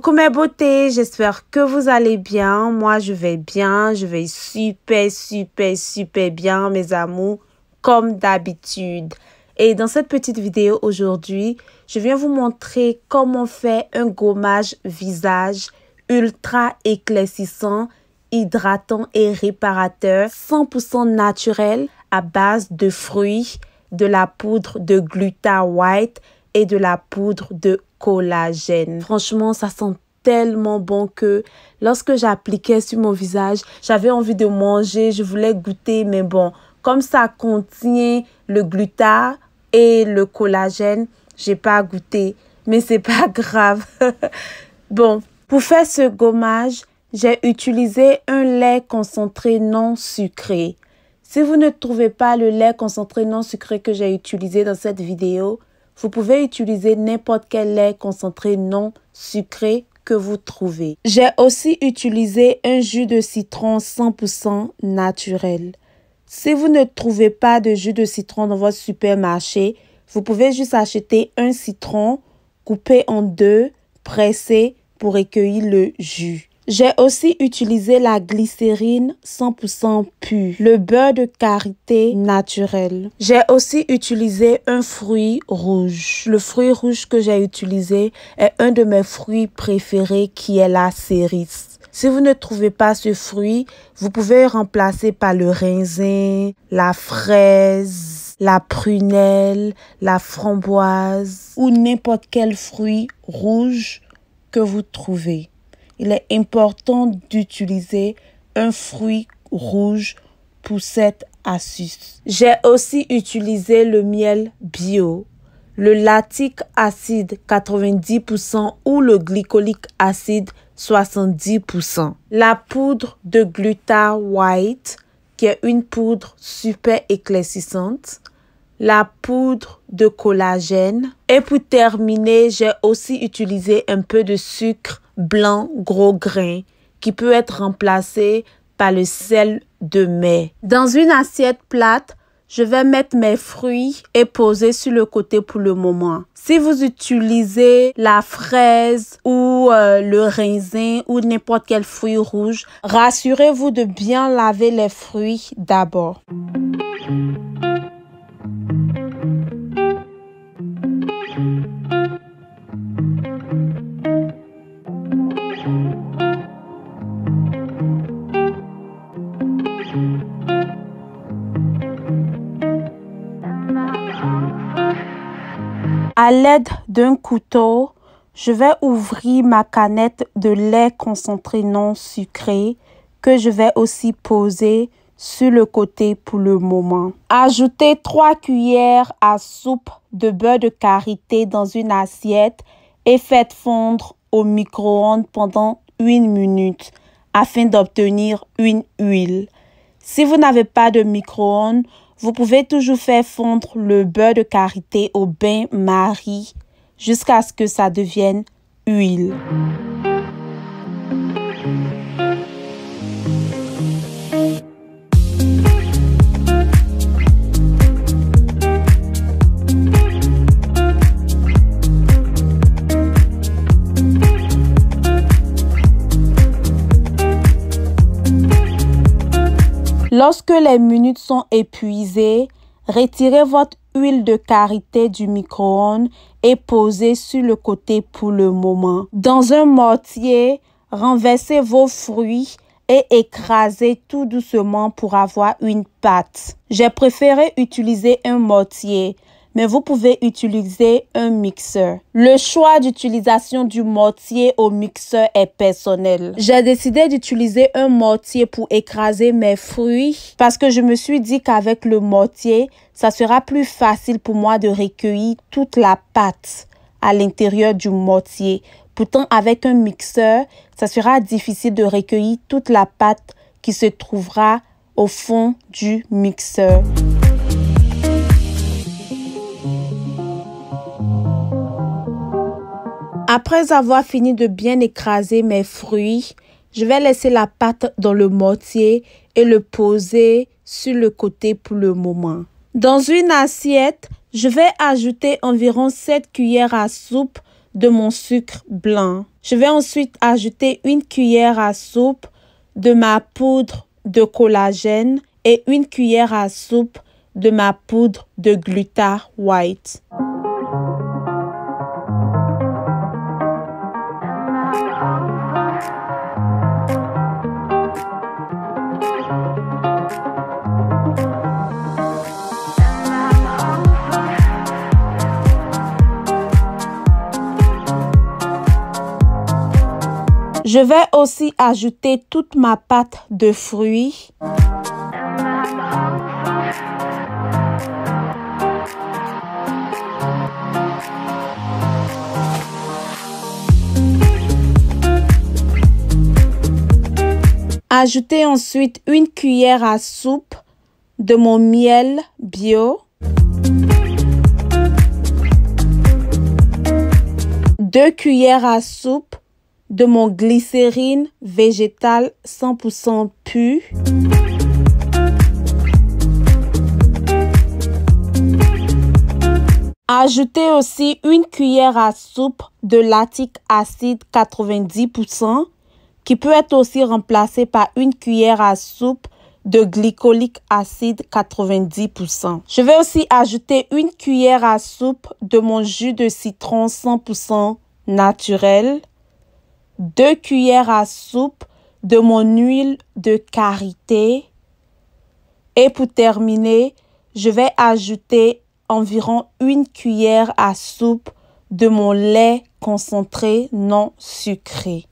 Coucou mes beautés, j'espère que vous allez bien. Moi, je vais bien, je vais super bien, mes amours, comme d'habitude. Et dans cette petite vidéo aujourd'hui, je viens vous montrer comment on fait un gommage visage ultra éclaircissant, hydratant et réparateur 100% naturel à base de fruits, de la poudre de Gluta White et de la poudre de collagène. Franchement, ça sent tellement bon que lorsque j'appliquais sur mon visage, j'avais envie de manger, je voulais goûter, mais bon, comme ça contient le gluta et le collagène, j'ai pas goûté, mais c'est pas grave. Bon, pour faire ce gommage, j'ai utilisé un lait concentré non sucré. Si vous ne trouvez pas le lait concentré non sucré que j'ai utilisé dans cette vidéo, vous pouvez utiliser n'importe quel lait concentré non sucré que vous trouvez. J'ai aussi utilisé un jus de citron 100% naturel. Si vous ne trouvez pas de jus de citron dans votre supermarché, vous pouvez juste acheter un citron coupé en deux, pressé pour recueillir le jus. J'ai aussi utilisé la glycérine 100% pure, le beurre de karité naturel. J'ai aussi utilisé un fruit rouge. Le fruit rouge que j'ai utilisé est un de mes fruits préférés qui est la cerise. Si vous ne trouvez pas ce fruit, vous pouvez le remplacer par le raisin, la fraise, la prunelle, la framboise ou n'importe quel fruit rouge que vous trouvez. Il est important d'utiliser un fruit rouge pour cette astuce. J'ai aussi utilisé le miel bio, le lactique acide 90% ou le glycolique acide 70%. La poudre de Gluta White, qui est une poudre super éclaircissante. La poudre de collagène. Et pour terminer, j'ai aussi utilisé un peu de sucre blanc gros grain qui peut être remplacé par le sel de mer. Dans une assiette plate, je vais mettre mes fruits et poser sur le côté pour le moment. Si vous utilisez la fraise ou le raisin ou n'importe quel fruit rouge, rassurez-vous de bien laver les fruits d'abord. À l'aide d'un couteau, je vais ouvrir ma canette de lait concentré non sucré que je vais aussi poser sur le côté pour le moment. Ajoutez 3 cuillères à soupe de beurre de karité dans une assiette et faites fondre au micro-ondes pendant 1 minute afin d'obtenir une huile. Si vous n'avez pas de micro-ondes, vous pouvez toujours faire fondre le beurre de karité au bain-marie jusqu'à ce que ça devienne huile. Lorsque les minutes sont épuisées, retirez votre huile de karité du micro-ondes et posez sur le côté pour le moment. Dans un mortier, renversez vos fruits et écrasez tout doucement pour avoir une pâte. J'ai préféré utiliser un mortier, mais vous pouvez utiliser un mixeur. Le choix d'utilisation du mortier au mixeur est personnel. J'ai décidé d'utiliser un mortier pour écraser mes fruits parce que je me suis dit qu'avec le mortier, ça sera plus facile pour moi de recueillir toute la pâte à l'intérieur du mortier. Pourtant, avec un mixeur, ça sera difficile de recueillir toute la pâte qui se trouvera au fond du mixeur. Après avoir fini de bien écraser mes fruits, je vais laisser la pâte dans le mortier et le poser sur le côté pour le moment. Dans une assiette, je vais ajouter environ 7 cuillères à soupe de mon sucre blanc. Je vais ensuite ajouter 1 cuillère à soupe de ma poudre de collagène et 1 cuillère à soupe de ma poudre de Gluta White. Je vais aussi ajouter toute ma pâte de fruits. Ajoutez ensuite 1 cuillère à soupe de mon miel bio. 2 cuillères à soupe de mon glycérine végétale 100% pure. Ajoutez aussi 1 cuillère à soupe de lactique acide 90% qui peut être aussi remplacé par 1 cuillère à soupe de glycolique acide 90%. Je vais aussi ajouter 1 cuillère à soupe de mon jus de citron 100% naturel. 2 cuillères à soupe de mon huile de karité. Et pour terminer, je vais ajouter environ 1 cuillère à soupe de mon lait concentré non sucré.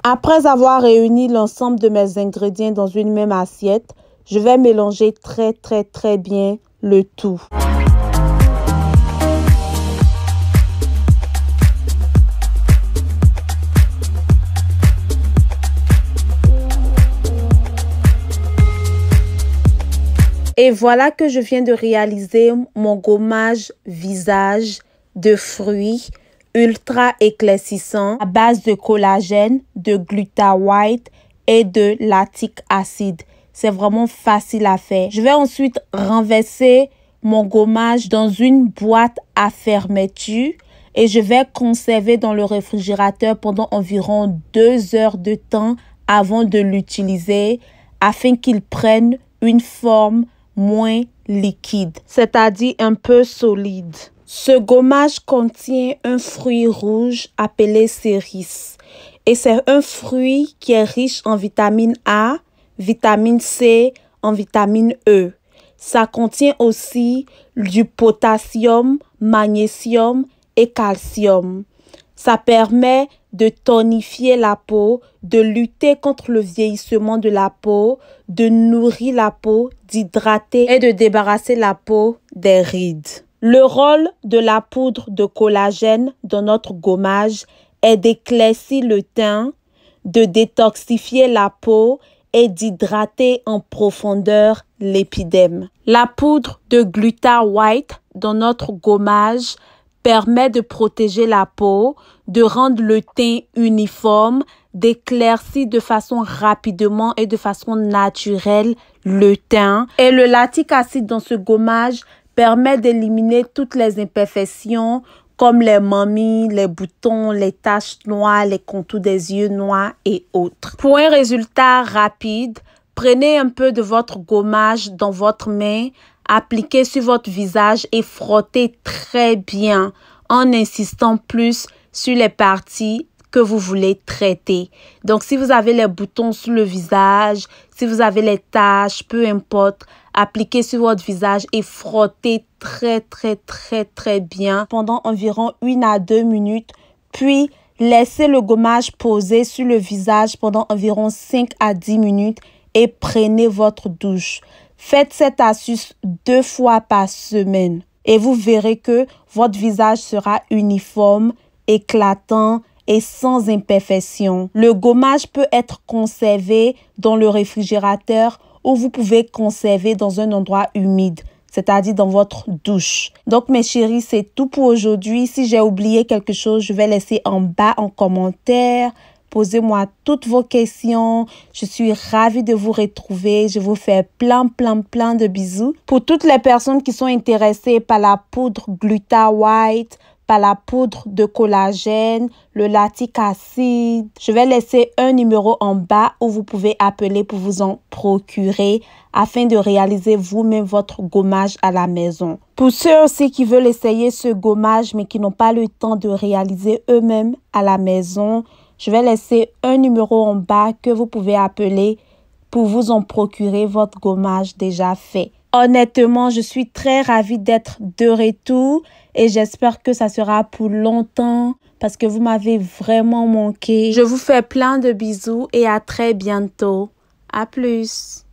Après avoir réuni l'ensemble de mes ingrédients dans une même assiette, je vais mélanger très bien le tout. Et voilà que je viens de réaliser mon gommage visage de fruits ultra éclaircissant à base de collagène, de Gluta White et de lactique acide. C'est vraiment facile à faire. Je vais ensuite renverser mon gommage dans une boîte à fermeture et je vais conserver dans le réfrigérateur pendant environ 2 heures de temps avant de l'utiliser afin qu'il prenne une forme moins liquide, c'est-à-dire un peu solide. Ce gommage contient un fruit rouge appelé céris et c'est un fruit qui est riche en vitamine A, vitamine C, en vitamine E. Ça contient aussi du potassium, magnésium et calcium. Ça permet de tonifier la peau, de lutter contre le vieillissement de la peau, de nourrir la peau, d'hydrater et de débarrasser la peau des rides. Le rôle de la poudre de collagène dans notre gommage est d'éclaircir le teint, de détoxifier la peau et d'hydrater en profondeur l'épiderme. La poudre de Gluta White dans notre gommage permet de protéger la peau, de rendre le teint uniforme, d'éclaircir de façon rapidement et de façon naturelle le teint. Et le lactique acide dans ce gommage permet d'éliminer toutes les imperfections comme les mamies, les boutons, les taches noires, les contours des yeux noirs et autres. Pour un résultat rapide, prenez un peu de votre gommage dans votre main, appliquez sur votre visage et frottez très bien en insistant plus sur les parties que vous voulez traiter. Donc, si vous avez les boutons sur le visage, si vous avez les taches, peu importe, appliquez sur votre visage et frottez très bien pendant environ 1 à 2 minutes. Puis, laissez le gommage poser sur le visage pendant environ 5 à 10 minutes et prenez votre douche. Faites cette astuce 2 fois par semaine et vous verrez que votre visage sera uniforme, éclatant et sans imperfection. Le gommage peut être conservé dans le réfrigérateur ou vous pouvez conserver dans un endroit humide. c'est-à-dire dans votre douche. Donc, mes chéris, c'est tout pour aujourd'hui. Si j'ai oublié quelque chose, je vais laisser en bas en commentaire. Posez-moi toutes vos questions. Je suis ravie de vous retrouver. Je vous fais plein de bisous. Pour toutes les personnes qui sont intéressées par la poudre Gluta White, par la poudre de collagène, le lactic acide, je vais laisser un numéro en bas où vous pouvez appeler pour vous en procurer afin de réaliser vous-même votre gommage à la maison. Pour ceux aussi qui veulent essayer ce gommage mais qui n'ont pas le temps de réaliser eux-mêmes à la maison, je vais laisser un numéro en bas que vous pouvez appeler pour vous en procurer votre gommage déjà fait. Honnêtement, je suis très ravie d'être de retour et j'espère que ça sera pour longtemps parce que vous m'avez vraiment manqué. Je vous fais plein de bisous et à très bientôt. À plus.